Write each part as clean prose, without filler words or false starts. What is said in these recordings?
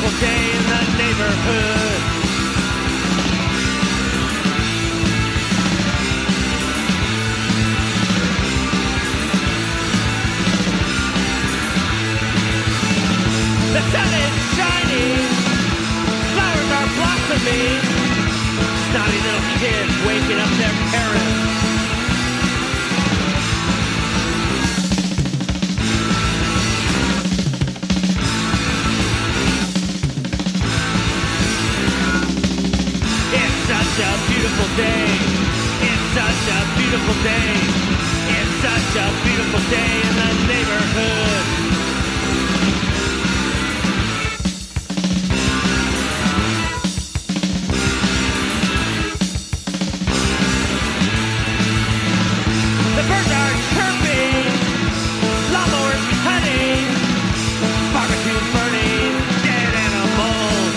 beautiful day in the neighborhood. The sun is shining, flowers are blossoming, snotty little kids waking up their parents. It's such a beautiful day. It's such a beautiful day. It's such a beautiful day in the neighborhood. The birds are chirping, lawnmowers cutting, barbecue burning, dead animals.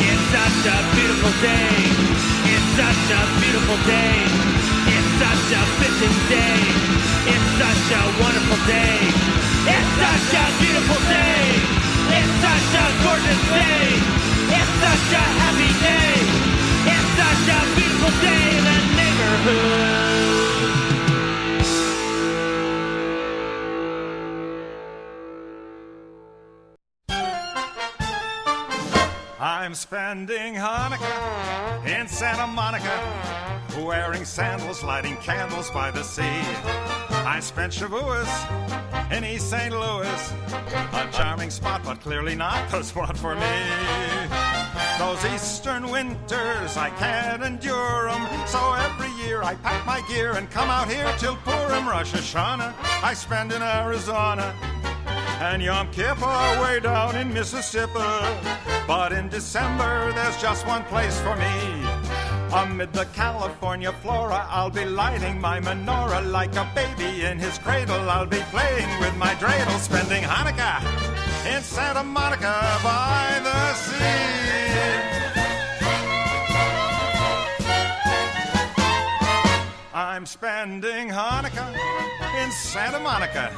It's such a beautiful day. It's such a beautiful day. It's such a fitting day. It's such a wonderful day. It's such a beautiful day. It's such a gorgeous day. It's such a happy day. It's such a beautiful day in the neighborhood. I'm spending Hanukkah in Santa Monica, wearing sandals, lighting candles by the sea. I spent Shavuos in East St. Louis, a charming spot, but clearly not the spot for me. Those eastern winters, I can't endure 'em, so every year I pack my gear and come out here till Purim, Rosh Hashanah, I spend in Arizona, and Yom Kippur way down in Mississippi. But in December, there's just one place for me. Amid the California flora, I'll be lighting my menorah like a baby in his cradle. I'll be playing with my dreidel, spending Hanukkah in Santa Monica by the sea. I'm spending Hanukkah in Santa Monica,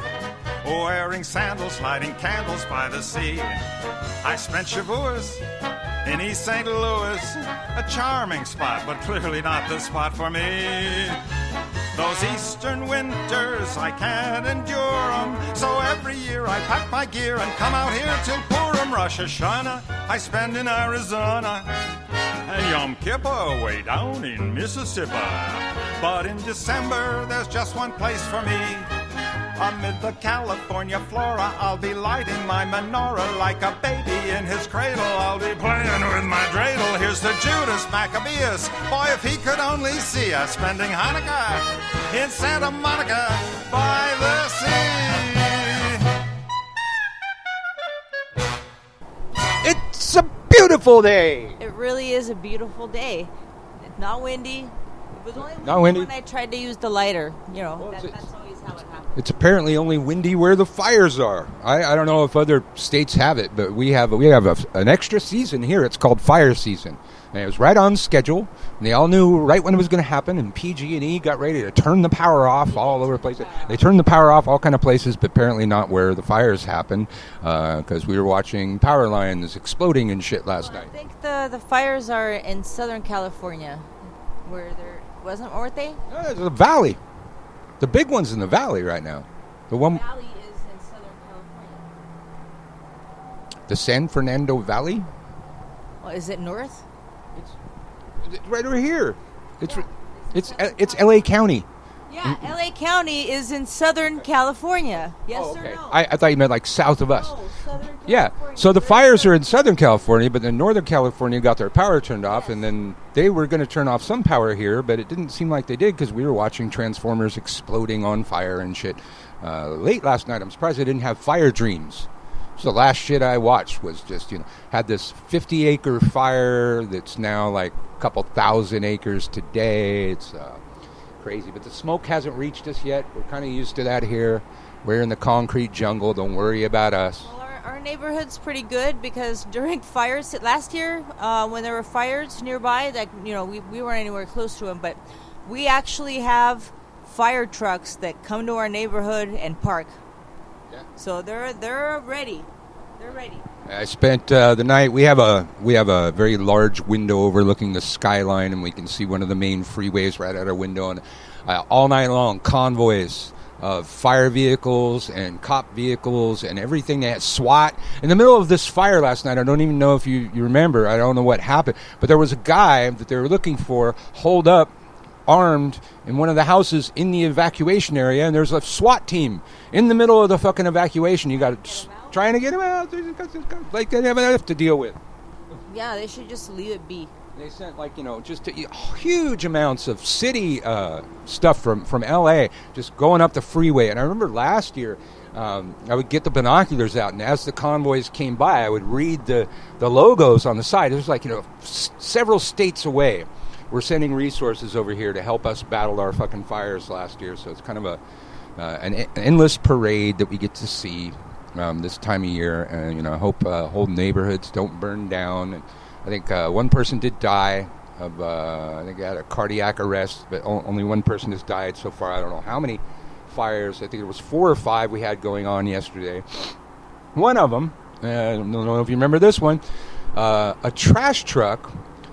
wearing sandals, lighting candles by the sea. I spent Shavuos in East St. Louis, a charming spot, but clearly not the spot for me. Those eastern winters, I can't endure 'em, so every year I pack my gear and come out here till Purim, Rosh Hashanah, I spend in Arizona, and Yom Kippur way down in Mississippi. But in December, there's just one place for me. Amid the California flora, I'll be lighting my menorah like a baby in his cradle. I'll be playing with my dreidel. Here's to Judas Maccabeus. Boy, if he could only see us spending Hanukkah in Santa Monica by the sea. It's a beautiful day. It really is a beautiful day. It's not windy. It was only Not windy? when I tried to use the lighter. You know, Well, that's always how it happens. It's apparently only windy where the fires are. I don't know if other states have it, but we have an extra season here. It's called fire season, and it was right on schedule. And they all knew right when it was going to happen. And PG&E got ready to turn the power off all over the place. They turned the power off all kind of places, but apparently not where the fires happen, because we were watching power lines exploding and shit last night. I think the fires are in Southern California, where weren't they? No, it's the valley. The big one's in the valley right now. The one, Valley is in Southern California. the San Fernando Valley. Well, is it north? It's right over here. It's L.A. County. Yeah, L.A. County is in Southern California. Yes Oh, or okay. no? I thought you meant like south of us. No, Southern Yeah. California. So the fires are in Southern California, but then Northern California got their power turned off, and then they were going to turn off some power here, but it didn't seem like they did because we were watching transformers exploding on fire and shit. Late last night, I'm surprised I didn't have fire dreams. So the last shit I watched was just, had this 50-acre fire that's now like a couple thousand acres today. It's crazy, but the smoke hasn't reached us yet. We're kind of used to that here. We're in the concrete jungle. Don't worry about us. Well, our neighborhood's pretty good because during fires last year, when there were fires nearby, that we weren't anywhere close to them, but we actually have fire trucks that come to our neighborhood and park. Yeah. So they're ready. They're ready. I spent the night. We have a very large window overlooking the skyline, and we can see one of the main freeways right out our window. And all night long, convoys of fire vehicles and cop vehicles and everything. They had SWAT in the middle of this fire last night. I don't even know if you remember. I don't know what happened, but there was a guy that they were looking for holed up, armed in one of the houses in the evacuation area, and there's a SWAT team in the middle of the fucking evacuation. You got trying to get him out. Like they have enough to deal with. Yeah, they should just leave it be. They sent just huge amounts of city stuff from L.A. just going up the freeway. And I remember last year I would get the binoculars out, and as the convoys came by, I would read the logos on the side. It was like, several states away. We're sending resources over here to help us battle our fucking fires last year. So it's kind of an endless parade that we get to see this time of year. And, I hope whole neighborhoods don't burn down. And I think one person did die of, I think he had a cardiac arrest, but only one person has died so far. I don't know how many fires. I think it was 4 or 5 we had going on yesterday. One of them, I don't know if you remember this one, a trash truck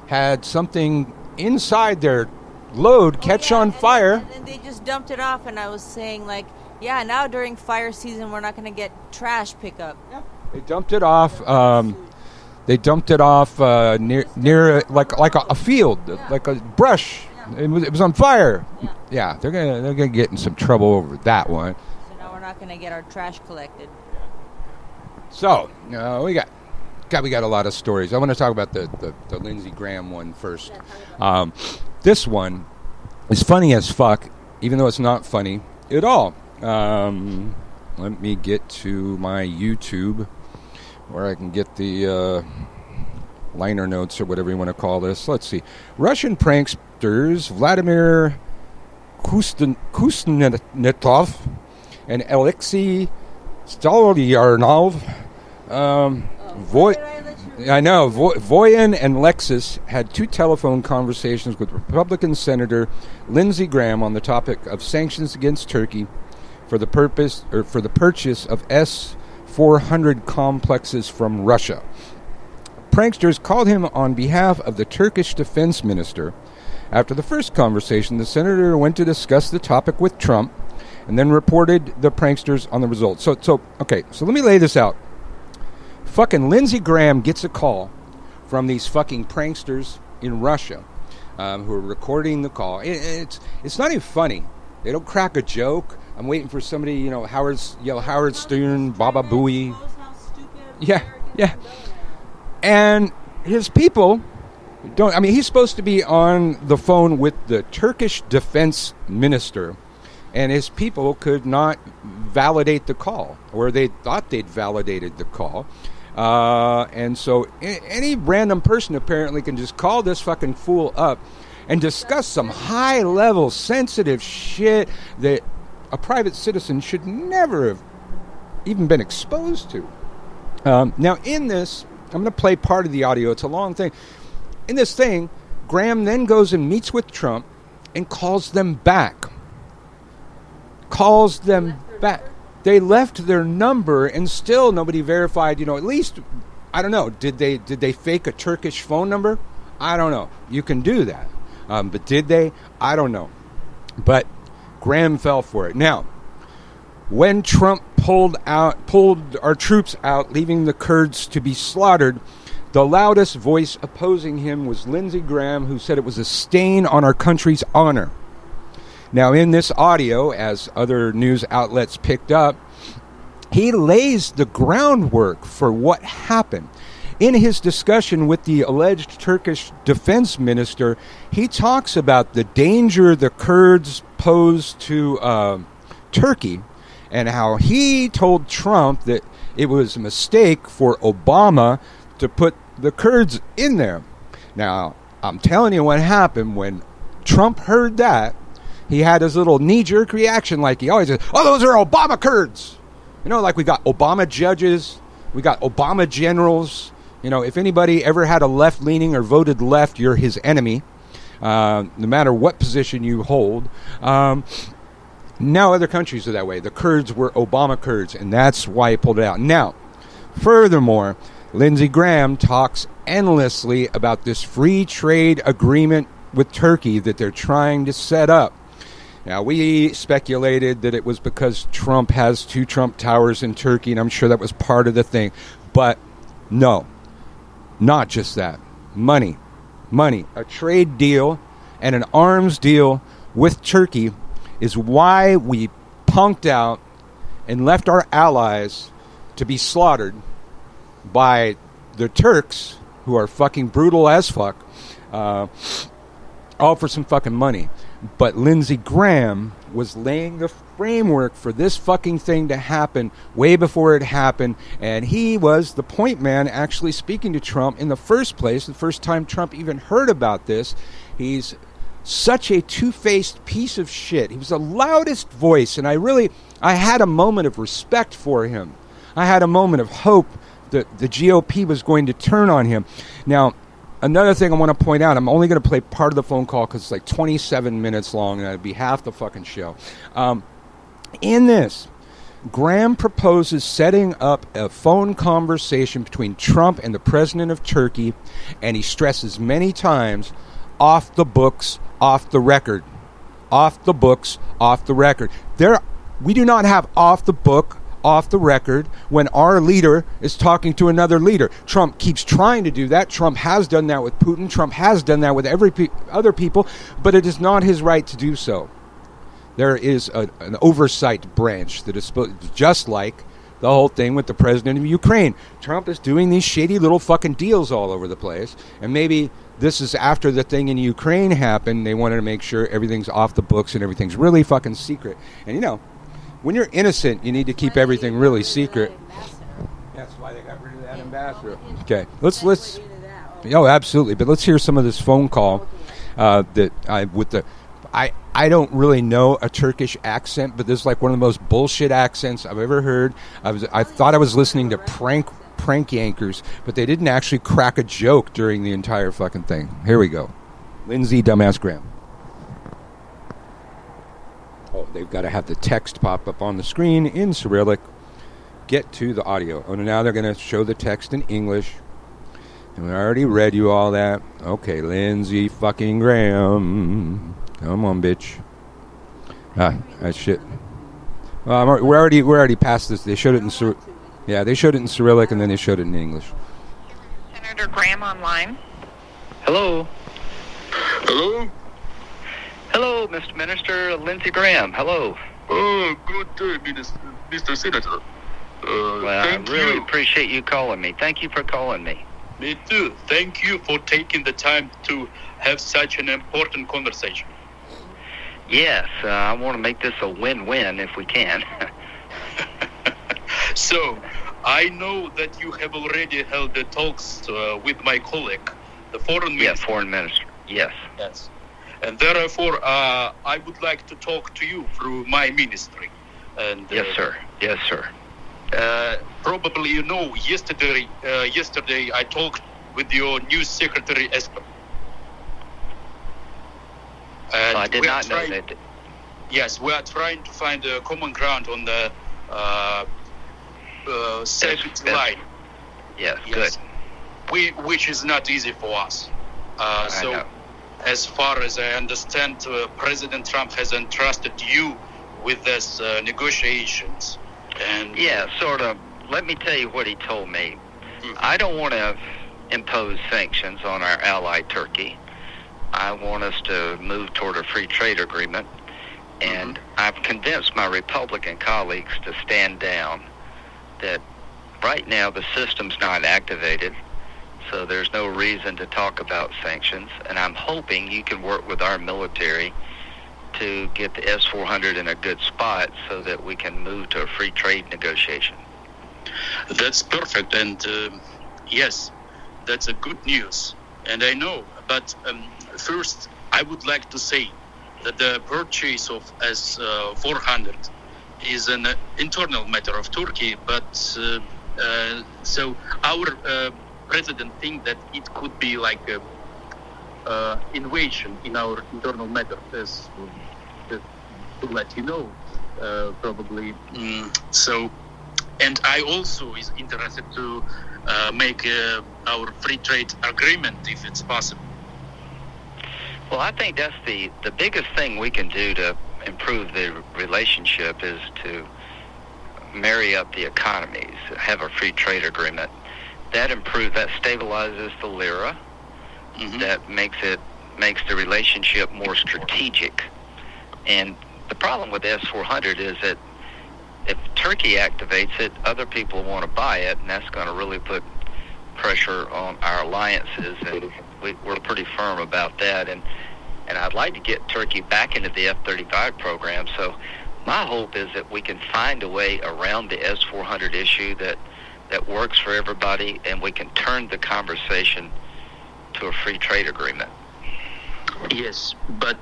had something inside their load catch on fire. And they just dumped it off, and I was saying, now during fire season, we're not going to get trash pickup. Yeah. They dumped it off. They dumped it off near like a field, like a brush. Yeah. It was on fire. Yeah, they're gonna get in some trouble over that one. So now we're not gonna get our trash collected. So we got a lot of stories. I want to talk about the Lindsey Graham one first. This one is funny as fuck, even though it's not funny at all. Let me get to my YouTube, where I can get the liner notes or whatever you want to call this. Let's see. Russian pranksters Vladimir Kuznetsov and Alexei Stolyarnov. Voyan and Lexus had 2 telephone conversations with Republican Senator Lindsey Graham on the topic of sanctions against Turkey for the purchase of S-400 complexes from Russia. Pranksters called him on behalf of the Turkish defense minister. After the first conversation, the senator went to discuss the topic with Trump and then reported the pranksters on the results. So let me lay this out. Fucking Lindsey Graham gets a call from these fucking pranksters in Russia who are recording the call. It's not even funny. They don't crack a joke. I'm waiting for somebody, Howard Stern, Baba Booey. Yeah. And his people he's supposed to be on the phone with the Turkish defense minister, and his people could not validate the call, or they thought they'd validated the call. And so any random person apparently can just call this fucking fool up and discuss some high-level sensitive shit that a private citizen should never have even been exposed to. Now, in this, I'm going to play part of the audio. It's a long thing. In this thing, Graham then goes and meets with Trump and calls them back. They left their number, and still nobody verified, at least, I don't know, did they fake a Turkish phone number? I don't know. You can do that. But did they? I don't know. But Graham fell for it. Now, when Trump pulled our troops out, leaving the Kurds to be slaughtered, the loudest voice opposing him was Lindsey Graham, who said it was a stain on our country's honor. Now, in this audio, as other news outlets picked up, he lays the groundwork for what happened. In his discussion with the alleged Turkish defense minister, he talks about the danger the Kurds pose to Turkey, and how he told Trump that it was a mistake for Obama to put the Kurds in there. Now, I'm telling you what happened when Trump heard that. He had his little knee-jerk reaction like he always does. Oh, those are Obama Kurds. Like we got Obama judges, we got Obama generals. If anybody ever had a left-leaning or voted left, you're his enemy, no matter what position you hold. Now other countries are that way. The Kurds were Obama Kurds, and that's why he pulled it out. Now, furthermore, Lindsey Graham talks endlessly about this free trade agreement with Turkey that they're trying to set up. Now, we speculated that it was because Trump has 2 Trump Towers in Turkey, and I'm sure that was part of the thing. But no, not just that. Money. A trade deal and an arms deal with Turkey is why we punked out and left our allies to be slaughtered by the Turks, who are fucking brutal as fuck, all for some fucking money. But Lindsey Graham was laying the framework for this fucking thing to happen way before it happened, and he was the point man actually speaking to Trump in the first place, the first time Trump even heard about this. He's such a two-faced piece of shit. He was the loudest voice, and I had a moment of respect for him. I had a moment of hope that the GOP was going to turn on him. Now, another thing I want to point out, I'm only going to play part of the phone call because it's like 27 minutes long, and that'd be half the fucking show. In this, Graham proposes setting up a phone conversation between Trump and the president of Turkey, and he stresses many times, off the books, off the record. Off the books, off the record. We do not have off the book, off the record when our leader is talking to another leader. Trump keeps trying to do that. Trump has done that with Putin. Trump has done that with other people, but it is not his right to do so. There is an oversight branch that is supposed, just like the whole thing with the president of Ukraine. Trump is doing these shady little fucking deals all over the place, and maybe this is after the thing in Ukraine happened. They wanted to make sure everything's off the books and everything's really fucking secret. And you know, when you're innocent, you need to keep everything really secret. That's why they got rid of that ambassador. Okay, let's. Oh, absolutely. But let's hear some of this phone call I don't really know a Turkish accent, but this is like one of the most bullshit accents I've ever heard. I thought I was listening to prank yankers, but they didn't actually crack a joke during the entire fucking thing. Here we go. Lindsey Dumbass Graham. Oh, they've got to have the text pop up on the screen in Cyrillic. Get to the audio. Oh, now they're going to show the text in English. And we already read you all that. Okay, Lindsey fucking Graham. Come on, bitch. That shit. We're already past this. They showed it in they showed it in Cyrillic and then they showed it in English. Senator Graham online. Hello. Hello? Hello, Mr. Minister Lindsey Graham. Hello. Oh, good day, Mr. Senator. Well, I really appreciate you calling me. Thank you for calling me. Me too. Thank you for taking the time to have such an important conversation. Yes, I want to make this a win-win if we can. So, I know that you have already held the talks with my colleague, the foreign minister. Yes, foreign minister. Yes. Yes. And therefore, I would like to talk to you through my ministry. And yes, sir. Yes, sir. Probably you know, yesterday I talked with your news secretary, Esper. And I did not know that. Yes, we are trying to find a common ground on the safety line. Yes, yes, good. Which is not easy for us. So, know. As far as I understand, President Trump has entrusted you with this negotiations. And yeah, sort of. Let me tell you what he told me. Mm-hmm. I don't want to impose sanctions on our ally Turkey. I want us to move toward a free trade agreement. And I've convinced my Republican colleagues to stand down, that right now the system's not activated, so there's no reason to talk about sanctions. And I'm hoping you can work with our military to get the S-400 in a good spot so that we can move to a free trade negotiation. That's perfect. And yes, that's a good news. And I know, but first I would like to say that the purchase of S-400 is an internal matter of Turkey, but so our president thinks that it could be like a invasion in our internal matter, as to let you know, probably. So and I also is interested to make our free trade agreement if it's possible. Well, I think that's the biggest thing we can do to improve the relationship is to marry up the economies, have a free trade agreement. That stabilizes the lira. That makes the relationship more strategic. And the problem with S-400 is that if Turkey activates it, other people want to buy it, and that's going to really put pressure on our alliances, and we're pretty firm about that. And I'd like to get Turkey back into the F-35 program. So my hope is that we can find a way around the S-400 issue that works for everybody, and we can turn the conversation to a free trade agreement. Yes, but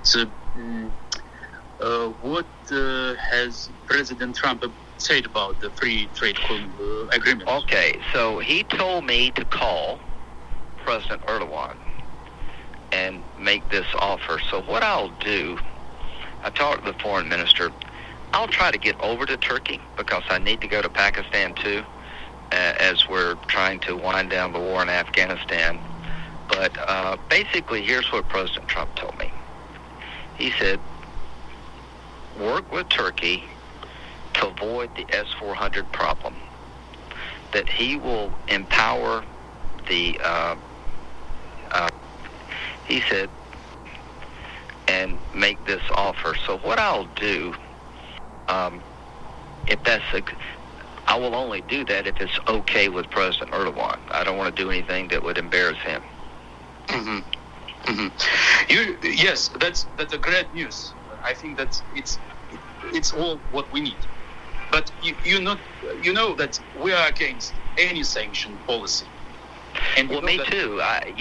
what has President Trump said about the free trade agreement? Okay, so he told me to call President Erdogan and make this offer. So what I'll do, I talked to the foreign minister, I'll try to get over to Turkey because I need to go to Pakistan too, as we're trying to wind down the war in Afghanistan. But basically, here's what President Trump told me. He said, work with Turkey to avoid the S-400 problem, that he will empower the, he said, and make this offer. So what I'll do, I will only do that if it's okay with President Erdogan. I don't want to do anything that would embarrass him. Yes, that's a great news. I think that it's all what we need. But you know that we are against any sanction policy. And well, me too. I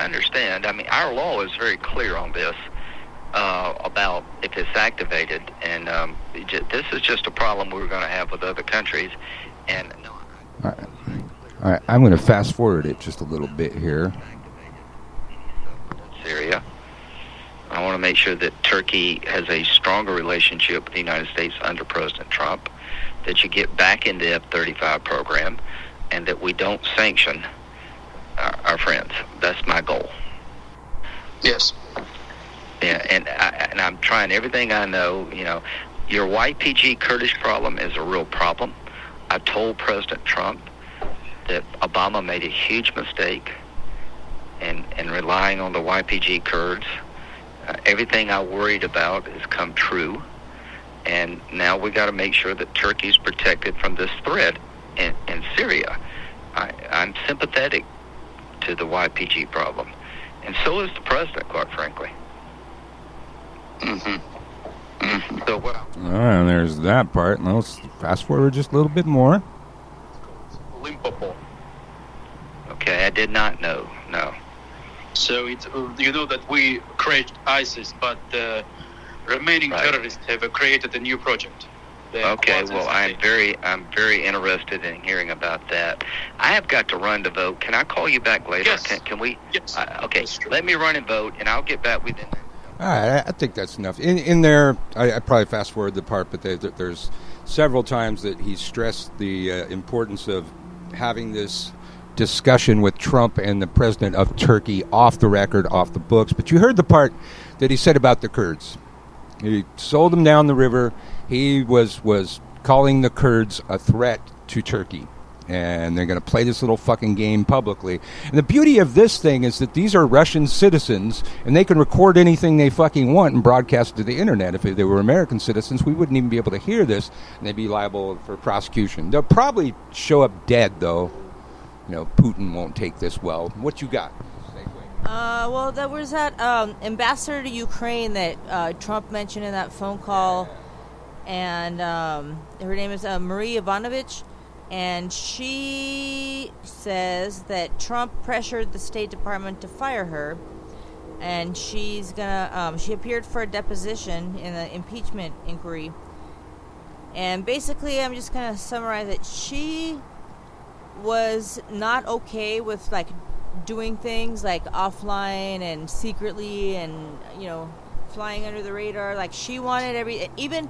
understand. I mean, our law is very clear on this about if it's activated, and this is just a problem we're going to have with other countries. And all right, I'm going to fast forward it just a little bit here. Syria. I want to make sure that Turkey has a stronger relationship with the United States under President Trump, that you get back in the F-35 program, and that we don't sanction our friends. That's my goal. Yes. Yeah, and I'm trying everything I know. You know, your YPG Kurdish problem is a real problem. I told President Trump that Obama made a huge mistake in relying on the YPG Kurds. Everything I worried about has come true, and now we got to make sure that Turkey's protected from this threat in Syria. I'm sympathetic to the YPG problem, and so is the president, quite frankly. So what? All right, there's that part. Now let's fast forward just a little bit more. Limpopo. Okay, I did not know. No. So you know that we crashed ISIS, but the remaining terrorists have created a new project. Okay, well, I'm very interested in hearing about that. I have got to run to vote. Can I call you back later? Yes. Can we? Yes. Okay, let me run and vote, and I'll get back with you. All right, I think that's enough. In there, I probably fast forward the part, but there's several times that he stressed the importance of having this discussion with Trump and the president of Turkey off the record, off the books. But you heard the part that he said about the Kurds. He sold them down the river. He was calling the Kurds a threat to Turkey. And they're going to play this little fucking game publicly. And the beauty of this thing is that these are Russian citizens, and they can record anything they fucking want and broadcast it to the internet. If they were American citizens, we wouldn't even be able to hear this, and they'd be liable for prosecution. They'll probably show up dead, though. You know, Putin won't take this well. What you got? Well, there was that ambassador to Ukraine that Trump mentioned in that phone call, and her name is Marie Ivanovich, and she says that Trump pressured the State Department to fire her, and she's gonna. She appeared for a deposition in the impeachment inquiry, and basically, I'm just gonna summarize it. She was not okay with doing things like offline and secretly and flying under the radar. Like she wanted even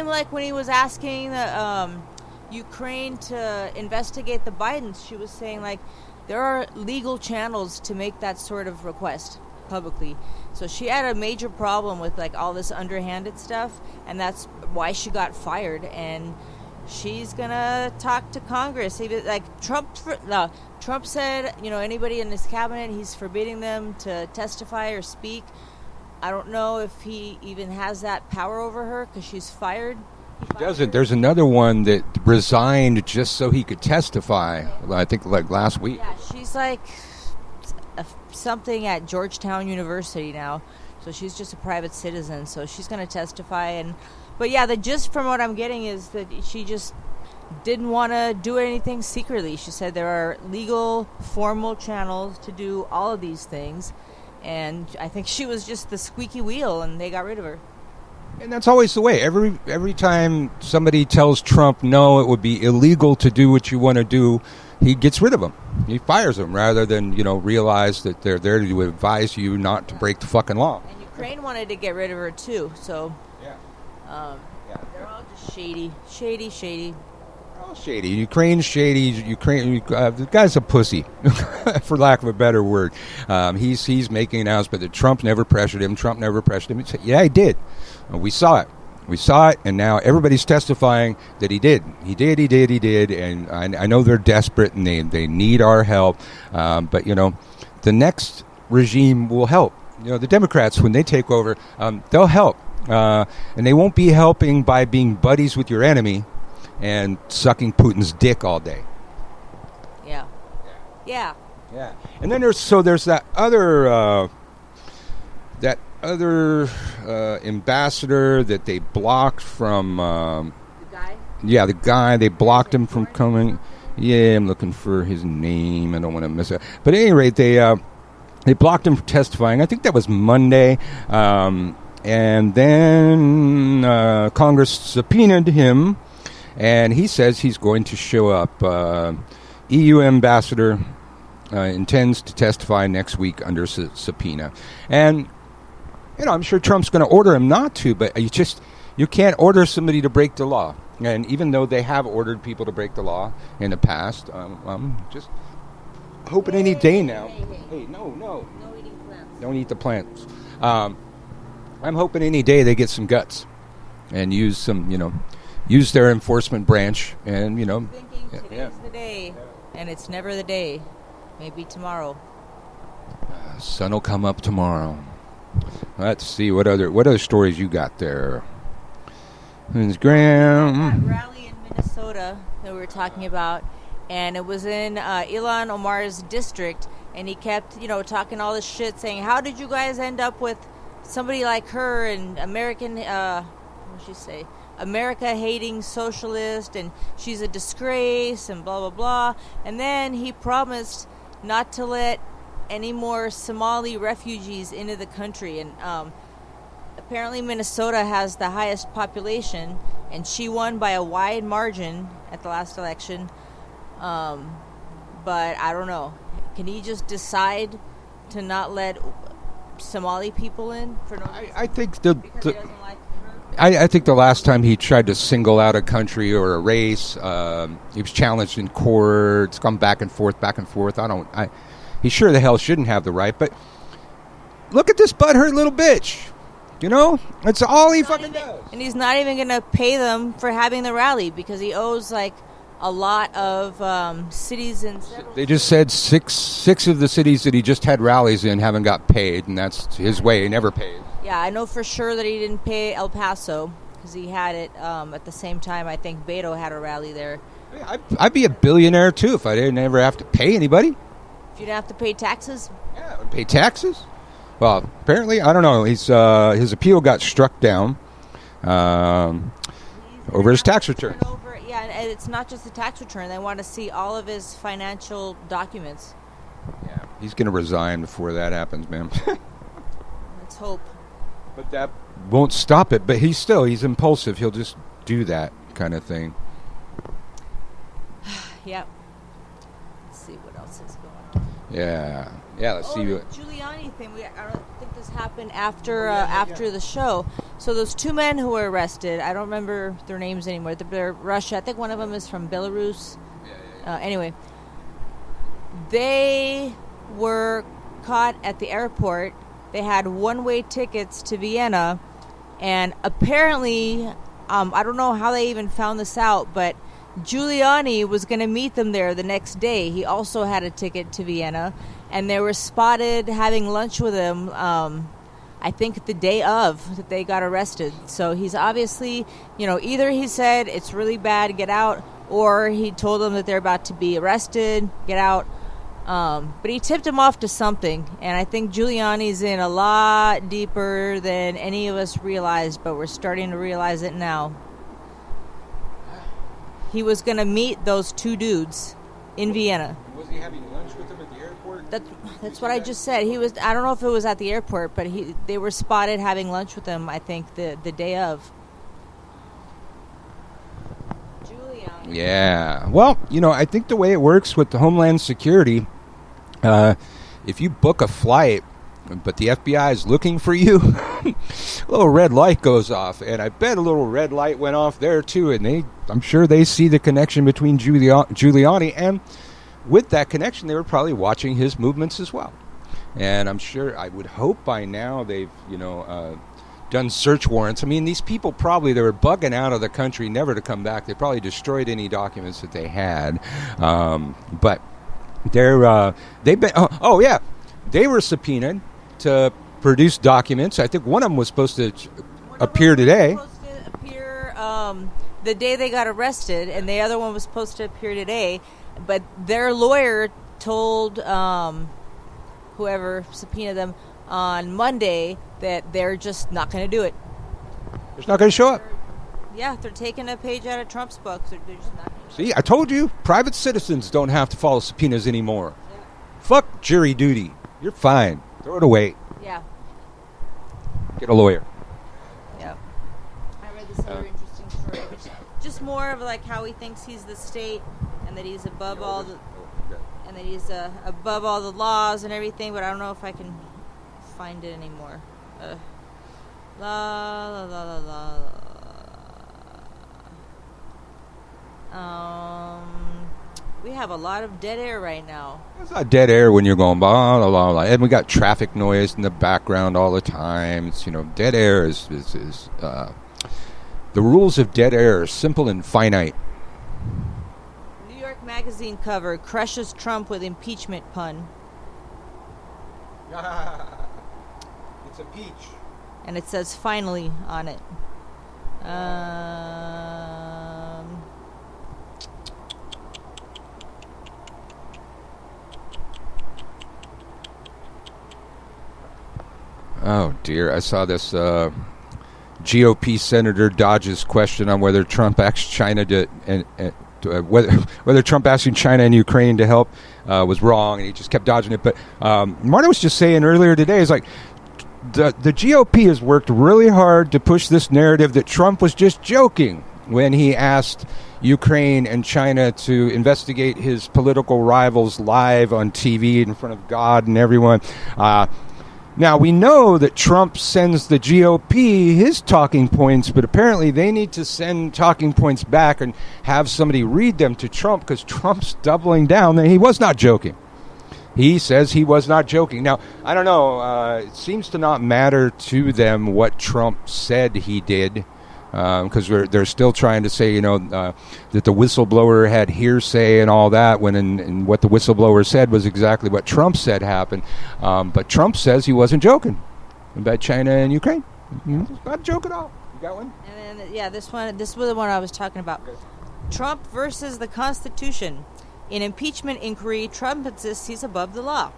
like when he was asking Ukraine to investigate the Bidens. She was saying, like, there are legal channels to make that sort of request publicly. So she had a major problem with, like, all this underhanded stuff, and that's why she got fired. And she's gonna talk to Congress. Even, like, Trump said, you know, anybody in his cabinet, he's forbidding them to testify or speak. I don't know if he even has that power over her because she's fired. He doesn't. There's another one that resigned just so he could testify, I think, like last week. Yeah, she's like something at Georgetown University now. So she's just a private citizen. So she's going to testify. But yeah, the gist from what I'm getting is that she just didn't want to do anything secretly. She said there are legal, formal channels to do all of these things. And I think she was just the squeaky wheel, and they got rid of her. And that's always the way. Every time somebody tells Trump, no, it would be illegal to do what you want to do, he gets rid of them. He fires them rather than, you know, realize that they're there to advise you not to break the fucking law. And Ukraine wanted to get rid of her, too. So yeah. They're all just shady. All shady. Ukraine's shady. The guy's a pussy, for lack of a better word. He's making an announcement that Trump never pressured him. He said, yeah, he did. We saw it, and now everybody's testifying that he did. He did, and I know they're desperate, and they need our help. But, you know, the next regime will help. You know, the Democrats, when they take over, they'll help. And they won't be helping by being buddies with your enemy and sucking Putin's dick all day. Yeah. And then there's that other ambassador that they blocked from. The guy? Yeah, the guy. They blocked him from coming. Yeah, I'm looking for his name. I don't want to miss it. But at any rate, they blocked him from testifying. I think that was Monday. And then Congress subpoenaed him, and he says he's going to show up. EU ambassador intends to testify next week under subpoena. And, you know, I'm sure Trump's going to order him not to, but you can't order somebody to break the law. And even though they have ordered people to break the law in the past, I'm just hoping any day now. Hey, no. No eating plants. Don't eat the plants. I'm hoping any day they get some guts and use their enforcement branch and, you know. Thinking today's the day, and it's never the day. Maybe tomorrow. Sun will come up tomorrow. Let's see what other stories you got there. There's Graham. That rally in Minnesota that we were talking about, and it was in Ilhan Omar's district, and he kept, you know, talking all this shit, saying, "How did you guys end up with somebody like her and American, what did she say? America-hating socialist, and she's a disgrace, and blah, blah, blah." And then he promised not to let any more Somali refugees into the country. And apparently Minnesota has the highest population, and she won by a wide margin at the last election. But I don't know. Can he just decide to not let Somali people in for no reason? I think because he doesn't like her? I think the last time he tried to single out a country or a race, he was challenged in court. It's gone back and forth. He sure the hell shouldn't have the right. But look at this butthurt little bitch. You know, that's all he fucking does. And he's not even going to pay them for having the rally because he owes like a lot of cities and. They just said six of the cities that he just had rallies in haven't got paid, and that's his way. He never pays. Yeah, I know for sure that he didn't pay El Paso because he had it at the same time. I think Beto had a rally there. I'd be a billionaire too if I didn't ever have to pay anybody. If you didn't have to pay taxes. Yeah, I would pay taxes. Well, apparently, I don't know. His appeal got struck down over his tax return. Yeah, and it's not just the tax return. They want to see all of his financial documents. Yeah, he's going to resign before that happens, man. Let's hope. But that won't stop it. But he's impulsive. He'll just do that kind of thing. Yep. Let's see what else is going on. Yeah. Let's see. The Giuliani thing. I don't think this happened after the show, So those two men who were arrested, I don't remember their names anymore. They're Russia. I think one of them is from Belarus. Anyway, they were caught at the airport. They had one-way tickets to Vienna, and apparently, I don't know how they even found this out, but Giuliani was going to meet them there the next day. He also had a ticket to Vienna, and they were spotted having lunch with him, I think the day of that they got arrested. So he's obviously, either he said it's really bad, get out, or he told them that they're about to be arrested, get out. But he tipped him off to something, and I think Giuliani's in a lot deeper than any of us realized, but we're starting to realize it now. He was going to meet those two dudes in Vienna. Was he having lunch with them at the airport? That's what I just said. He was. I don't know if it was at the airport, but they were spotted having lunch with him, I think, the day of. Giuliani. Yeah. Well, I think the way it works with the Homeland Security, if you book a flight, but the FBI is looking for you, a little red light goes off, and I bet a little red light went off there too, and I'm sure they see the connection between Giuliani, and with that connection, they were probably watching his movements as well. And I'm sure, I would hope by now they've, done search warrants. I mean, these people they were bugging out of the country, never to come back. They probably destroyed any documents that they had. But they've been, they were subpoenaed to produce documents. I think one of them was supposed to appear today. Was supposed to appear the day they got arrested, and the other one was supposed to appear today. But their lawyer told whoever subpoenaed them on Monday that they're just not going to do it. It's not going to show up. Yeah, they're taking a page out of Trump's book. They're just not going to. See, I told you, private citizens don't have to follow subpoenas anymore. Yeah. Fuck jury duty. You're fine. Throw it away. Yeah. Get a lawyer. Yeah. I read this other interesting story, which just more of like how he thinks he's the state and that he's above all the above all the laws and everything. But I don't know if I can find it anymore. We have a lot of dead air right now. It's not dead air when you're going blah, blah, blah, blah. And we got traffic noise in the background all the time. It's, dead air is the rules of dead air are simple and finite. New York Magazine cover crushes Trump with impeachment pun. It's a peach. And it says finally on it. Oh dear, I saw this GOP senator dodges question on whether Trump asked China whether Trump asking China and Ukraine to help was wrong, and he just kept dodging it. But Marta was just saying earlier today, is like the GOP has worked really hard to push this narrative that Trump was just joking when he asked Ukraine and China to investigate his political rivals live on TV in front of God and everyone. Now, we know that Trump sends the GOP his talking points, but apparently they need to send talking points back and have somebody read them to Trump, because Trump's doubling down that he was not joking. He says he was not joking. Now, I don't know. It seems to not matter to them what Trump said he did, because they're still trying to say, that the whistleblower had hearsay and all that, when in what the whistleblower said was exactly what Trump said happened. But Trump says he wasn't joking about China and Ukraine. It's not a joke at all. You got one? And then, this was the one I was talking about. Okay. Trump versus the Constitution. In impeachment inquiry, Trump insists he's above the law.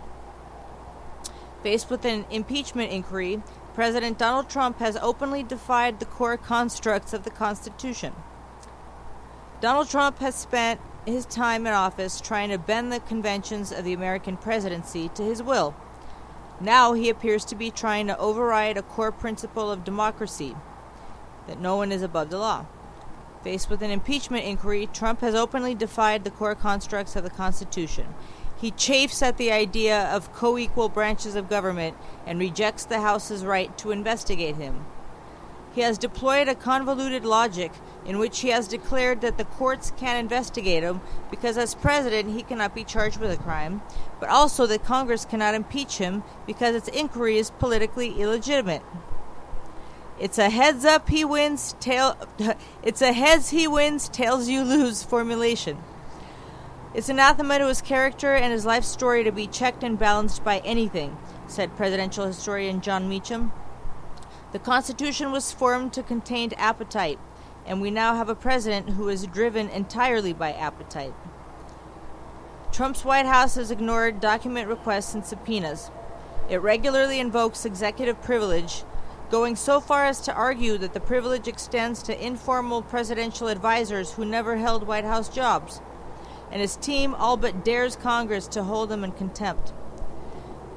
Faced with an impeachment inquiry, President Donald Trump has openly defied the core constructs of the Constitution. Donald Trump has spent his time in office trying to bend the conventions of the American presidency to his will. Now he appears to be trying to override a core principle of democracy, that no one is above the law. Faced with an impeachment inquiry, Trump has openly defied the core constructs of the Constitution. He chafes at the idea of co-equal branches of government and rejects the House's right to investigate him. He has deployed a convoluted logic in which he has declared that the courts can't investigate him because as president he cannot be charged with a crime, but also that Congress cannot impeach him because its inquiry is politically illegitimate. It's a heads he wins, tails you lose formulation. It's anathema to his character and his life story to be checked and balanced by anything, said presidential historian John Meacham. The Constitution was formed to contain appetite, and we now have a president who is driven entirely by appetite. Trump's White House has ignored document requests and subpoenas. It regularly invokes executive privilege, going so far as to argue that the privilege extends to informal presidential advisors who never held White House jobs, and his team all but dares Congress to hold him in contempt.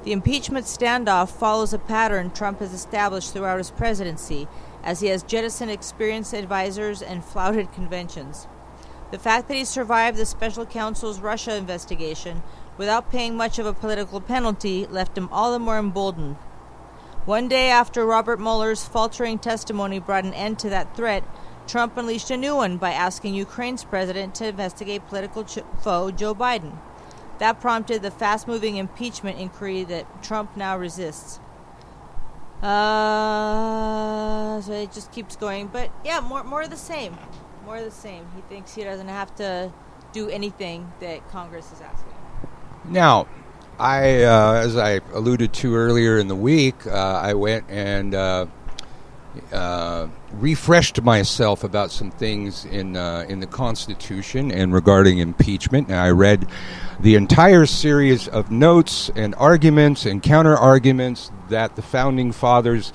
The impeachment standoff follows a pattern Trump has established throughout his presidency, as he has jettisoned experienced advisors and flouted conventions. The fact that he survived the special counsel's Russia investigation without paying much of a political penalty left him all the more emboldened. One day after Robert Mueller's faltering testimony brought an end to that threat, Trump unleashed a new one by asking Ukraine's president to investigate political foe Joe Biden. That prompted the fast-moving impeachment inquiry that Trump now resists. So it just keeps going. But yeah, more of the same. More of the same. He thinks he doesn't have to do anything that Congress is asking. Now, as I alluded to earlier in the week, I went and refreshed myself about some things in the Constitution and regarding impeachment. And I read the entire series of notes and arguments and counter-arguments that the Founding Fathers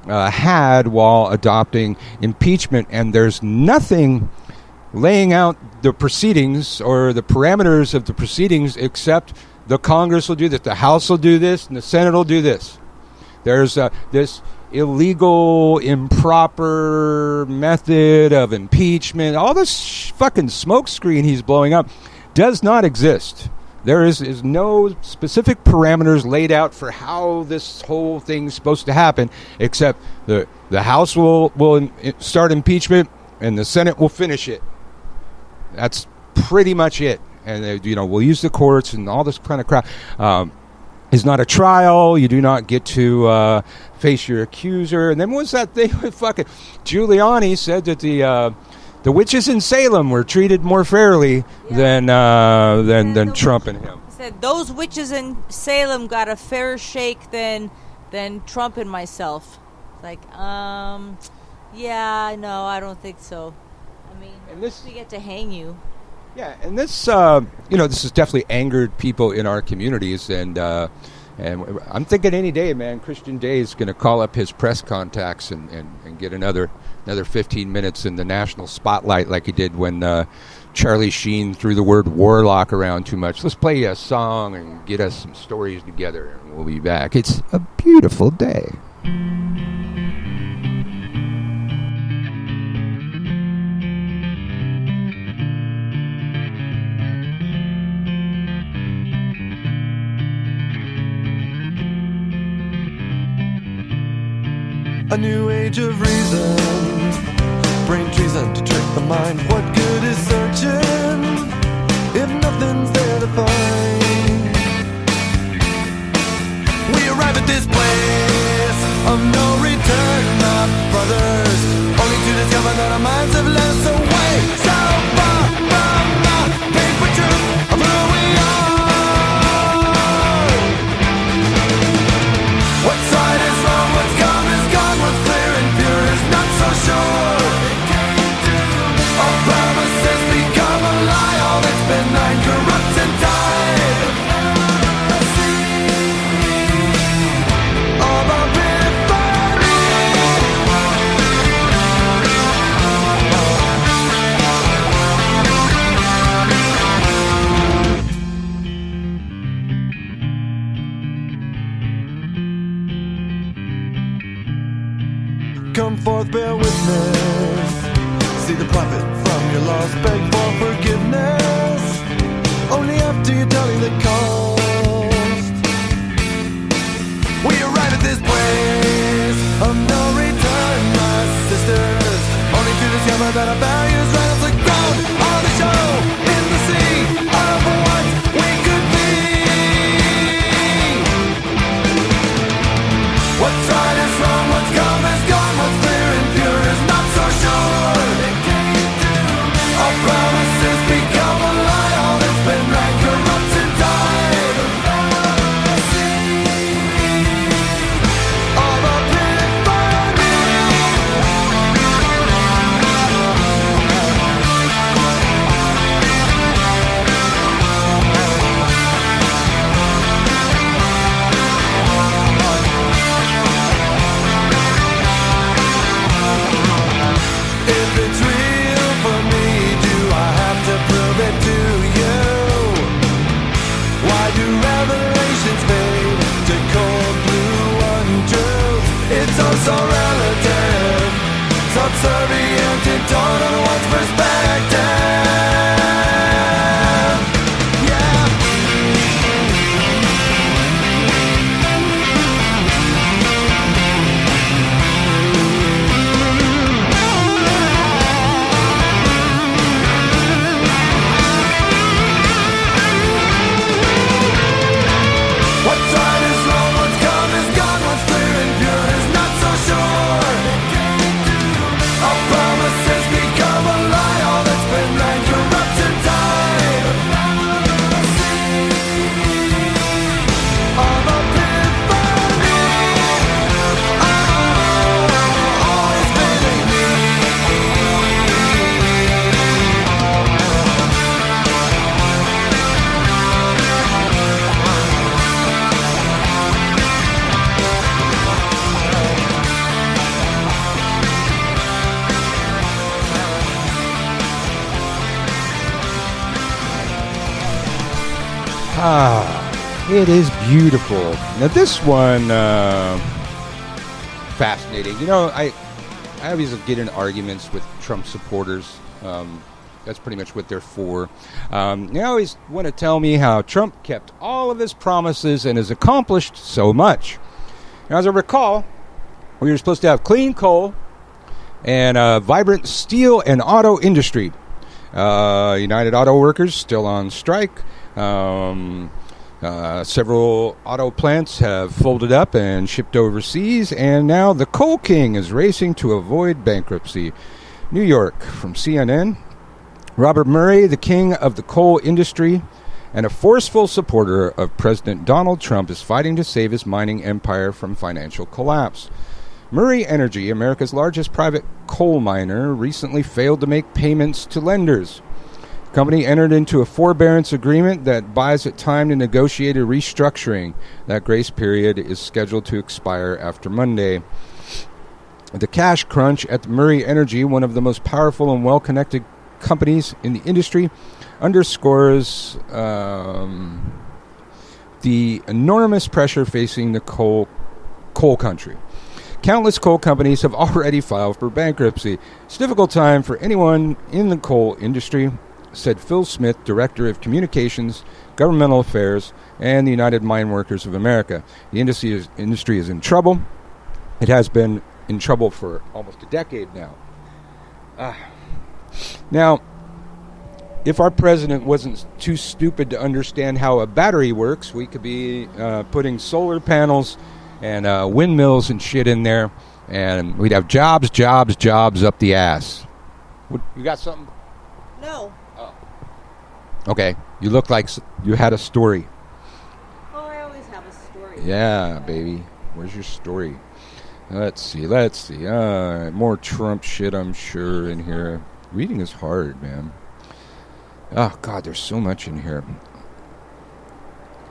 had while adopting impeachment. And there's nothing laying out the proceedings or the parameters of the proceedings except the Congress will do this, the House will do this, and the Senate will do this. There's this illegal, improper method of impeachment. All this fucking smokescreen he's blowing up does not exist. There is no specific parameters laid out for how this whole thing's supposed to happen, except the House will start impeachment and the Senate will finish it. That's pretty much it. And we'll use the courts and all this kind of crap. It's not a trial. You do not get to face your accuser. And then what was that thing with fucking Giuliani said that the witches in Salem were treated more fairly than Trump and him. He said those witches in Salem got a fairer shake than Trump and myself. Like, yeah, no, I don't think so. I mean, we get to hang you. Yeah, and this, this has definitely angered people in our communities, and I'm thinking any day, man, Christian Day is going to call up his press contacts and get another 15 minutes in the national spotlight like he did when Charlie Sheen threw the word warlock around too much. Let's play a song and get us some stories together, and we'll be back. It's a beautiful day. A new age of reason, brain treason to trick the mind. What good is searching if nothing's there to find? We arrive at this place of no return, my brothers, only to discover that our minds have led us away so far from the paper truth of who we are. What's right is wrong, what's gone is gone, what's clear and pure is not so sure. All promises become a lie, all that's benign corrupts and died. All our come forth, bear witness. See the prophet from your laws, beg for forgiveness. Only after you tally the cost. We arrive at this place of no return, my What's right is wrong, what's come is gone, what's clear and pure is not so sure. Our promises become a lie, all that's been right corrupts and died. Of a if it's real for me, do I have to prove it to you? Why do revelations fade to cold blue untruths? It's all so relative, subservient in total one's perspective. Yeah. What's right is wrong, what's come is gone, what's clear and pure is not so sure. Our promises become a lie, all that's been right corrupts and died. Of epiphany, always been me. It is beautiful. Now this one, fascinating. You know, I always get in arguments with Trump supporters. That's pretty much what they're for. They always want to tell me how Trump kept all of his promises and has accomplished so much. Now, as I recall, we were supposed to have clean coal and a vibrant steel and auto industry. United Auto Workers still on strike. Several auto plants have folded up and shipped overseas, and now the coal king is racing to avoid bankruptcy. New York, from CNN. Robert Murray, the king of the coal industry and a forceful supporter of President Donald Trump, is fighting to save his mining empire from financial collapse. Murray Energy, America's largest private coal miner, recently failed to make payments to lenders. The company entered into a forbearance agreement that buys it time to negotiate a restructuring. That grace period is scheduled to expire after Monday. The cash crunch at Murray Energy, one of the most powerful and well-connected companies in the industry, underscores the enormous pressure facing the coal country. Countless coal companies have already filed for bankruptcy. It's a difficult time for anyone in the coal industry, said Phil Smith, Director of Communications, Governmental Affairs, and the United Mine Workers of America. The industry is in trouble. It has been in trouble for almost a decade now. Now, if our president wasn't too stupid to understand how a battery works, we could be putting solar panels and windmills and shit in there, and we'd have jobs up the ass. You got something? No. Oh. Okay. You look like you had a story. Oh, I always have a story. Yeah, baby. Where's your story? Let's see. All right, more Trump shit, I'm sure, in here. Reading is hard, man. Oh, God, there's so much in here.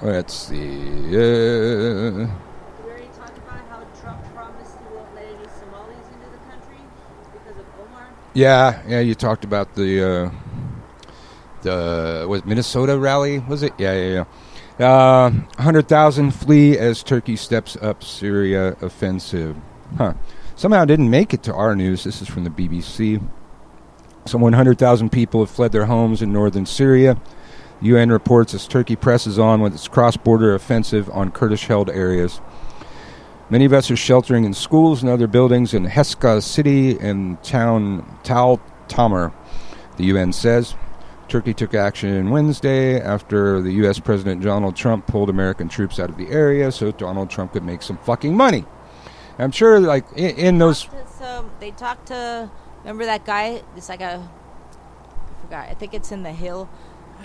Let's see. We already talked about how Trump promised he won't let any Somalis into the country because of Omar. Yeah, you talked about the was Minnesota rally, was it? Yeah. 100,000 flee as Turkey steps up Syria offensive. Somehow didn't make it to our news. This is from the BBC. Some 100,000 people have fled their homes in northern Syria. The UN reports as Turkey presses on with its cross-border offensive on Kurdish-held areas. Many of us are sheltering in schools and other buildings in Heska city and town Tal Tamr, the UN says. Turkey took action Wednesday after the U.S. President Donald Trump pulled American troops out of the area so Donald Trump could make some fucking money. I'm sure, like in those. They talked to. Remember that guy? It's like I forgot. I think it's in The Hill,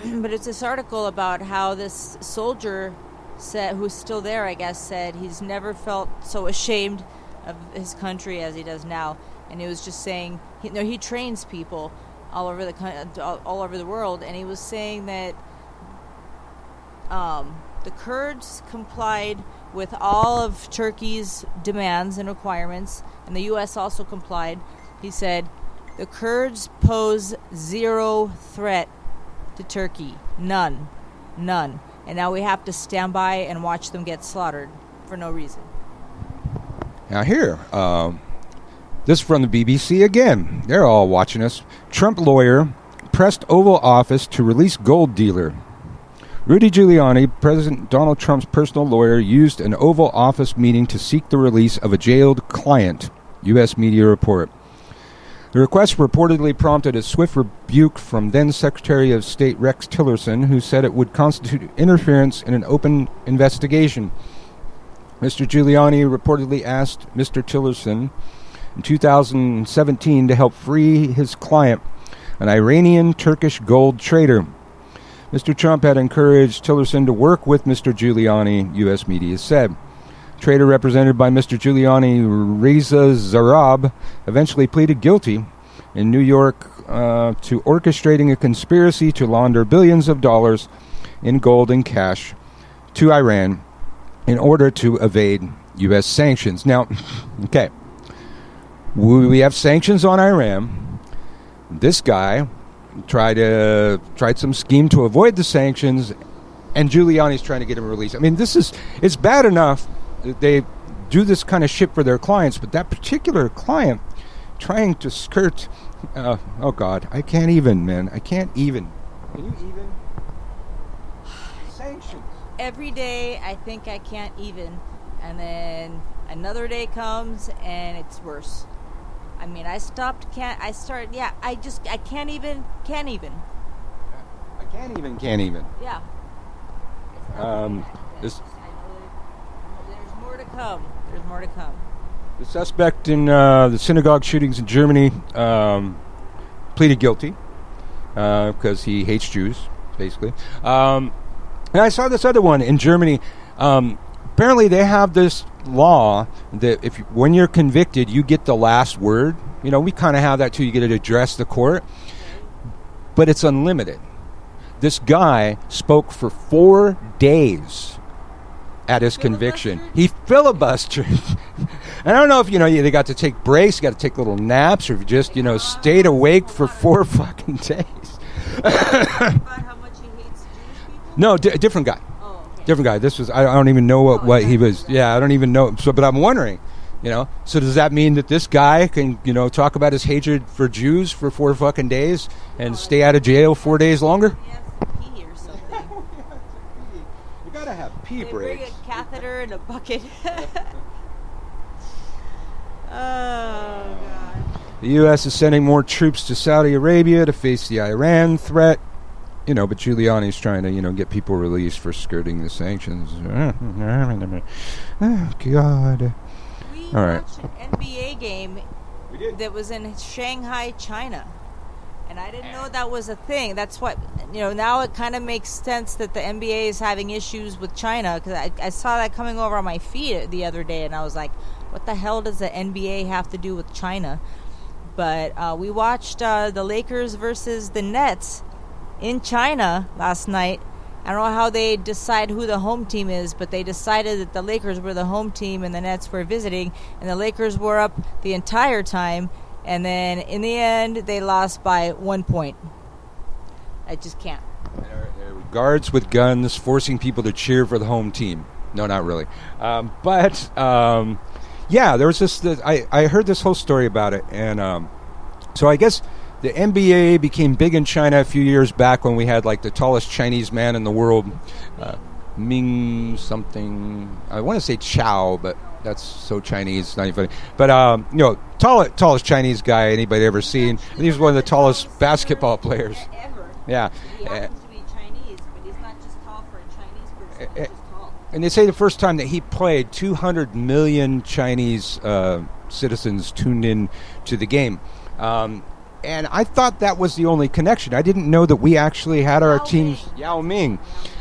but it's this article about how this soldier said, who's still there, I guess, said he's never felt so ashamed of his country as he does now, and he was just saying, he trains people all over the world, and he was saying that the Kurds complied with all of Turkey's demands and requirements, and the U.S. also complied. He said the Kurds pose zero threat to Turkey, none. And now we have to stand by and watch them get slaughtered for no reason. Now here, this is from the BBC again. They're all watching us. Trump lawyer pressed Oval Office to release gold dealer. Rudy Giuliani, President Donald Trump's personal lawyer, used an Oval Office meeting to seek the release of a jailed client, U.S. media report. The request reportedly prompted a swift rebuke from then-Secretary of State Rex Tillerson, who said it would constitute interference in an open investigation. Mr. Giuliani reportedly asked Mr. Tillerson in 2017 to help free his client, an Iranian-Turkish gold trader. Mr. Trump had encouraged Tillerson to work with Mr. Giuliani, U.S. media said. Trader represented by Mr. Giuliani, Reza Zarrab, eventually pleaded guilty in New York to orchestrating a conspiracy to launder billions of dollars in gold and cash to Iran in order to evade U.S. sanctions. Now, okay, we have sanctions on Iran. This guy tried some scheme to avoid the sanctions, and Giuliani's trying to get him released. I mean, it's bad enough that they do this kind of shit for their clients, but that particular client trying to skirt, oh God, I can't even, man. I can't even. Can you even? Sanctions. Every day I think I can't even, and then another day comes and it's worse. I mean, I can't even. I can't even. Yeah. This. There's more to come. The suspect in the synagogue shootings in Germany pleaded guilty because he hates Jews, basically. And I saw this other one in Germany. Apparently, they have this law that when you're convicted, you get the last word. You know, we kind of have that too. You get to address the court, but it's unlimited. This guy spoke for 4 days at his conviction. He filibustered. I don't know if, they got to take breaks, you got to take little naps, or if you just, stayed awake for 4 fucking days. About how much he hates Jewish people? No, different guy. Oh, okay. Different guy. This was, I don't even know what he was. Yeah, I don't even know. So, but I'm wondering, so does that mean that this guy can, talk about his hatred for Jews for 4 fucking days and stay out of jail 4 days longer? Yeah. You gotta have pee breaks. Bring a catheter and a bucket. Oh, God. The U.S. is sending more troops to Saudi Arabia to face the Iran threat. But Giuliani's trying to, get people released for skirting the sanctions. Oh, God. We All right. watched an NBA game that was in Shanghai, China. And I didn't know that was a thing. That's what, now it kind of makes sense that the NBA is having issues with China, because I saw that coming over on my feed the other day, and I was like, what the hell does the NBA have to do with China? But we watched the Lakers versus the Nets in China last night. I don't know how they decide who the home team is, but they decided that the Lakers were the home team and the Nets were visiting, and the Lakers were up the entire time. And then, in the end, they lost by 1 point. I just can't. There were guards with guns forcing people to cheer for the home team. No, not really. Yeah, there was this. I heard this whole story about it. And so I guess the NBA became big in China a few years back when we had, the tallest Chinese man in the world, Ming something. I want to say Chow, but that's so Chinese, it's not even funny. But, tallest Chinese guy anybody ever seen. And he was one of the tallest basketball players. Ever. Yeah. He happens to be Chinese, but he's not just tall for a Chinese person. He's just tall. And they say the first time that he played, 200 million Chinese citizens tuned in to the game. And I thought that was the only connection. I didn't know that we actually had our teams. Yao Ming.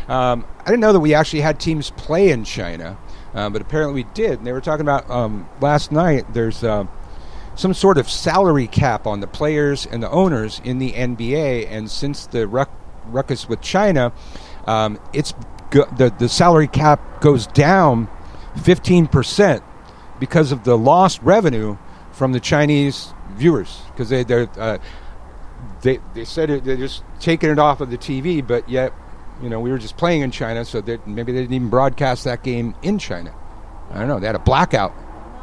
I didn't know that we actually had teams play in China, but apparently we did. And they were talking about last night. There's some sort of salary cap on the players and the owners in the NBA, and since the ruckus with China, the salary cap goes down 15% because of the lost revenue from the Chinese viewers, because they said they're just taking it off of the TV, but yet we were just playing in China, so that maybe they didn't even broadcast that game in China. I don't know. They had a blackout.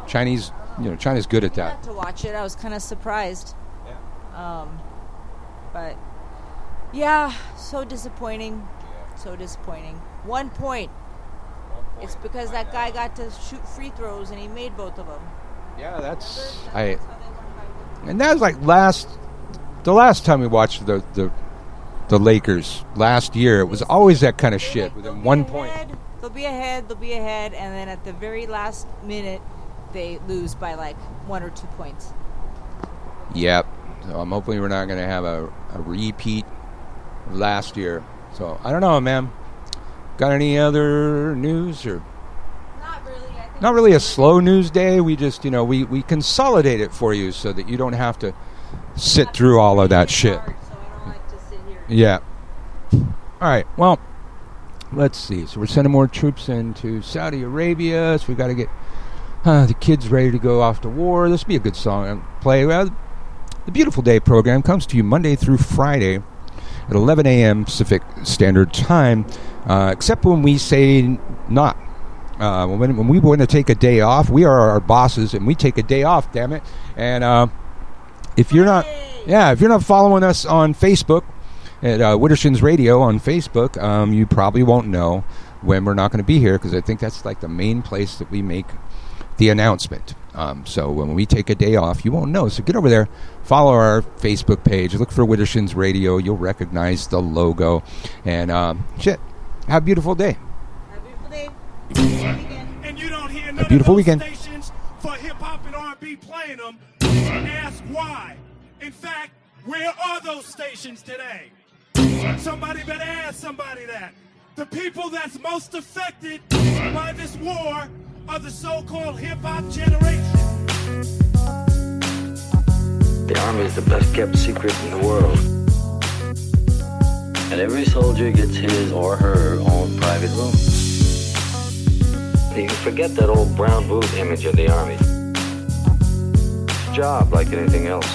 China's good at that. To watch it, I was kind of surprised. Yeah. But yeah, so disappointing. So disappointing. 1 point. It's because that guy got to shoot free throws and he made both of them. Yeah, and that was like the last time we watched the Lakers last year. It was always that kind of shit within 1 point. They'll be ahead, and then at the very last minute, they lose by like 1 or 2 points. Yep. So I'm hoping we're not going to have a repeat of last year. So I don't know, man. Got any other news or? Not really. Not really a slow news day. We just, we consolidate it for you so that you don't have to sit through all of that shit. So I don't like to sit here. Yeah. All right. Well, let's see. So we're sending more troops into Saudi Arabia. So we got to get the kids ready to go off to war. This will be a good song to play. Well, the Beautiful Day program comes to you Monday through Friday at 11 a.m. Pacific Standard Time, except when we say not. When we want to take a day off, we are our bosses, and we take a day off. Damn it! And if you're not following us on Facebook at Widdershins Radio on Facebook, you probably won't know when we're not going to be here, because I think that's like the main place that we make the announcement. So when we take a day off, you won't know. So get over there, follow our Facebook page, look for Widdershins Radio. You'll recognize the logo, and have a beautiful day. Have a beautiful day. And you don't hear a beautiful weekend. Stations for hip hop and R&B playing them. Ask why. In fact, where are those stations today? Somebody better ask somebody that. The people that's most affected by this war are the so-called hip-hop generation. The Army is the best kept secret in the world. And every soldier gets his or her own private room. You forget that old brown boot image of the Army. It's a job like anything else.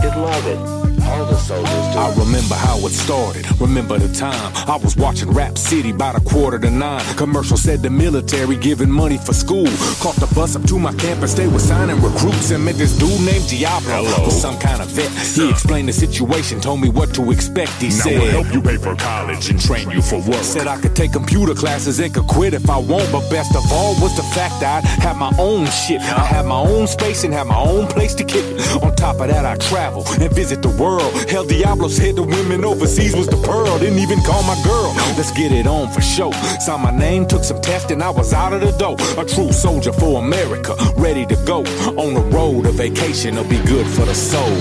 You'd love it. All the soldiers do. I remember how it started, remember the time I was watching Rap City about 8:45. Commercial said the military giving money for school. Caught the bus up to my campus, they were signing recruits, and met this dude named Diablo. Was some kind of vet. He explained the situation, told me what to expect. He said, we'll help you pay for college and train you for work. Said I could take computer classes and could quit if I want, but best of all was the fact that I'd have my own shit. I have my own space and have my own place to kick it. On top of that, I travel and visit the world. Hell, Diablo said the women overseas was the pearl. Didn't even call my girl. Let's get it on for show. Saw my name, took some tests, and I was out of the door. A true soldier for America, ready to go. On the road, a vacation will be good for the soul.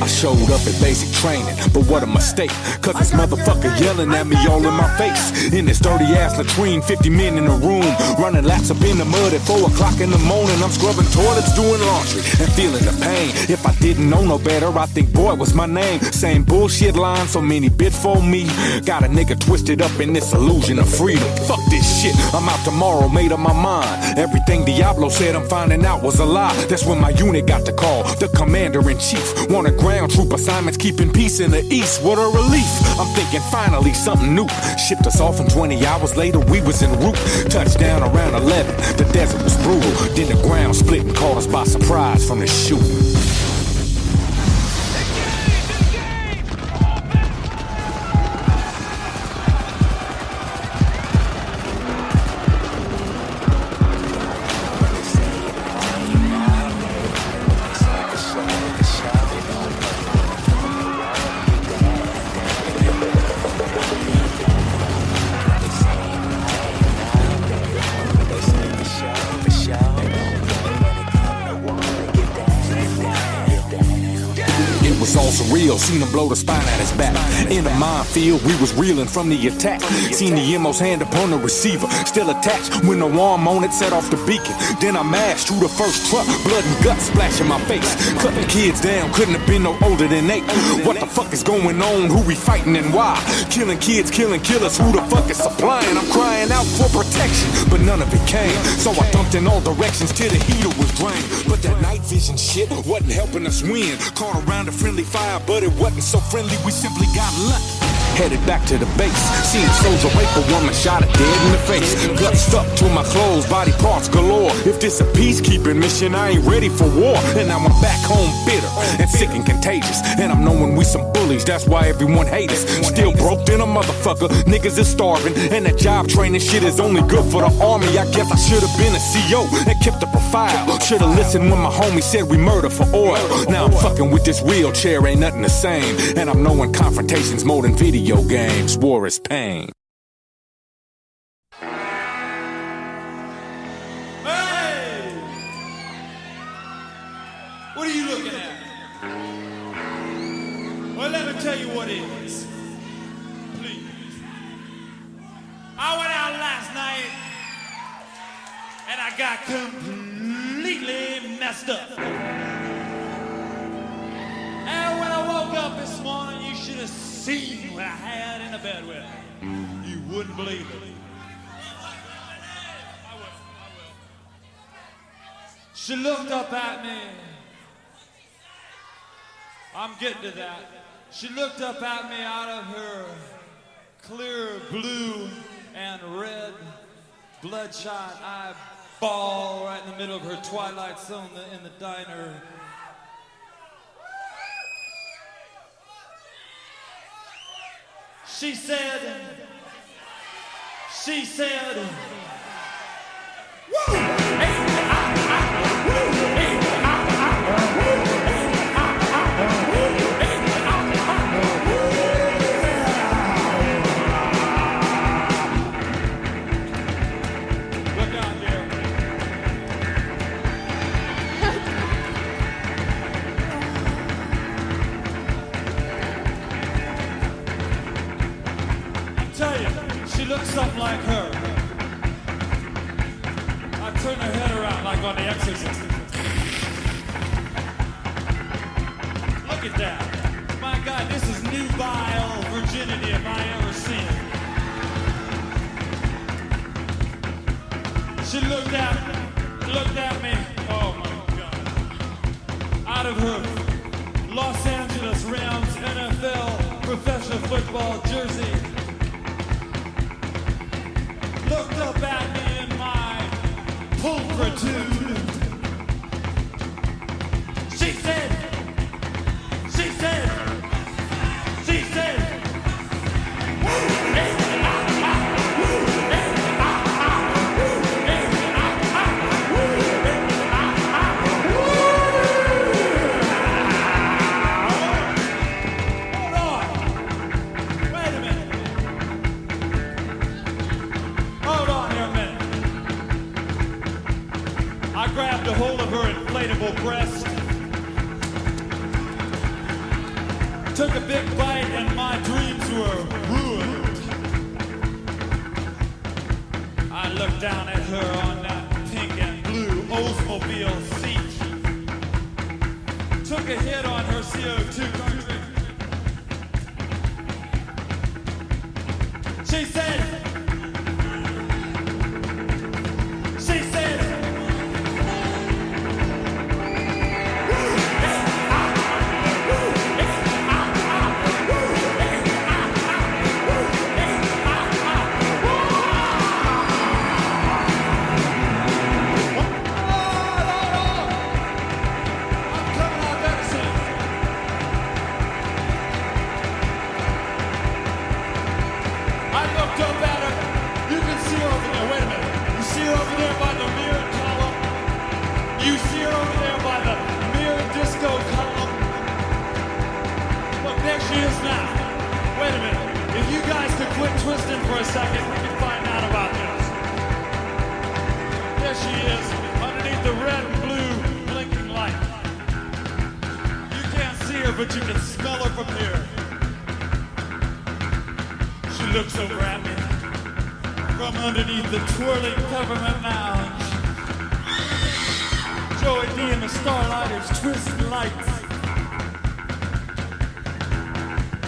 Showed up at basic training, but what a mistake, cause this motherfucker yelling at me all in my face. In this dirty ass latrine, 50 men in a room, running laps up in the mud at 4 o'clock in the morning. I'm scrubbing toilets, doing laundry, and feeling the pain. If I didn't know no better, I think boy was my name. Same bullshit line, so many bit for me. Got a nigga twisted up in this illusion of freedom. Fuck this shit, I'm out tomorrow, made up my mind. Everything Diablo said I'm finding out was a lie. That's when my unit got the call, the commander-in-chief wanted ground troop assignments, keeping peace in the east. What a relief. I'm thinking finally something new. Shipped us off and 20 hours later we was en route. Touchdown around 11. The desert was brutal. Then the ground split and caught us by surprise from the shooting. seen him blow the spine at his back. In the minefield, we was reeling from the attack. Seen the MO's hand upon the receiver, still attached with no arm on it, set off the beacon. Then I mashed through the first truck, blood and guts splashing my face. Cut the kids down, couldn't have been no older than 8. What the fuck is going on? Who we fighting and why? Killing kids, killing killers, who the fuck is supplying? I'm crying out for protection, but none of it came. So I dumped in all directions till the heater was drained. But that night vision shit wasn't helping us win. Caught around a friendly fire, but it wasn't so friendly, we simply got lucky. Headed back to the base, seen soldier rape a woman, shot her dead in the face. Gut stuck to my clothes, body parts galore. If this a peacekeeping mission, I ain't ready for war. And now I'm back home bitter and sick and contagious. And I'm knowing we some bullies, that's why everyone hates us. Still broke than a motherfucker, niggas is starving. And that job training shit is only good for the army. I guess I should've been a CO and kept up a file. Should've listened when my homie said we murder for oil. Now I'm fucking with this wheelchair, ain't nothing the same. And I'm knowing confrontation's more than video games, war is pain. Hey! What are you looking at? Well, let me tell you what it is. Please. I went out last night and I got completely messed up. And when I woke up this morning, you should have seen what I had in the bed with me. You wouldn't believe it. I will. She looked up at me. I'm getting to that. She looked up at me out of her clear blue and red bloodshot eyeball right in the middle of her twilight zone in the diner. She said, woo! Look out there. Tell you, she looks something like her. I turn her head around like on The Exorcist. Look at that. My God, this is nubile virginity if I ever seen it. She looked at me, oh my God. Out of her Los Angeles Rams NFL professional football jersey. Looked up at me in my pulchritude. She said, grabbed a hold of her inflatable breast, took a big bite, and my dreams were ruined. I looked down at her on that pink and blue Oldsmobile seat, took a hit on her CO2 country. She said, twisting for a second, we can find out about this. There she is, underneath the red and blue blinking light. You can't see here, but you can smell her from here. She looks over at me from underneath the twirling peppermint lounge. Joey D and the Starlighters twisting lights.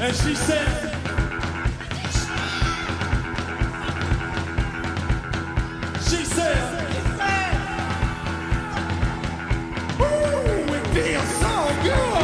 And she said, ooh, it feels so good.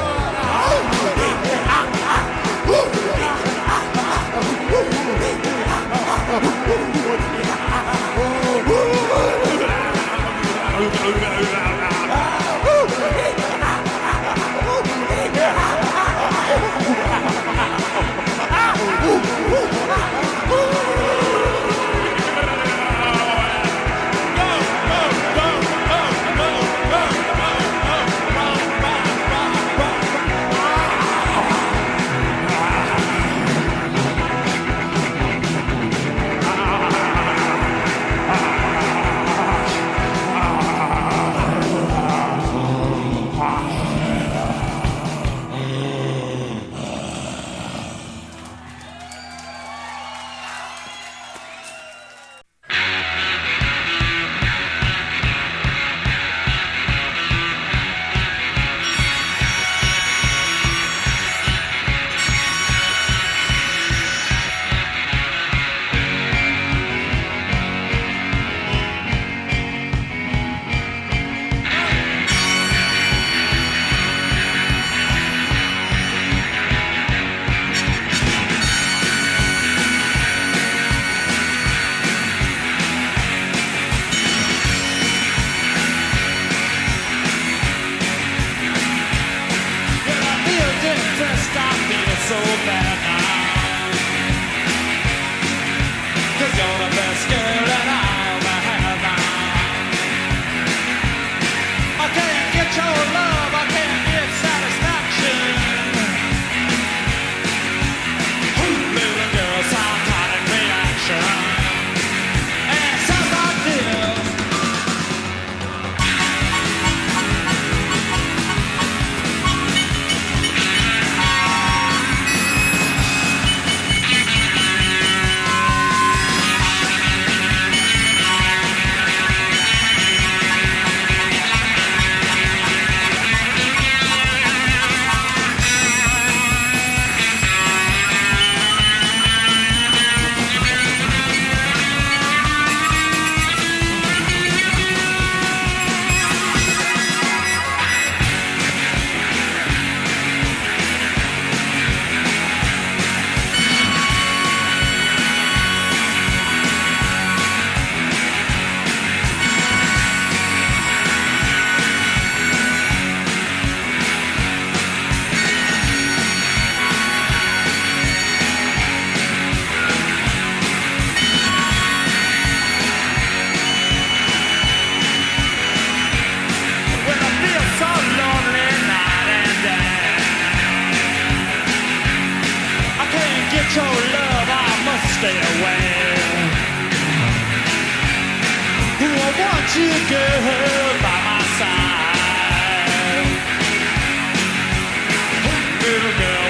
Little girl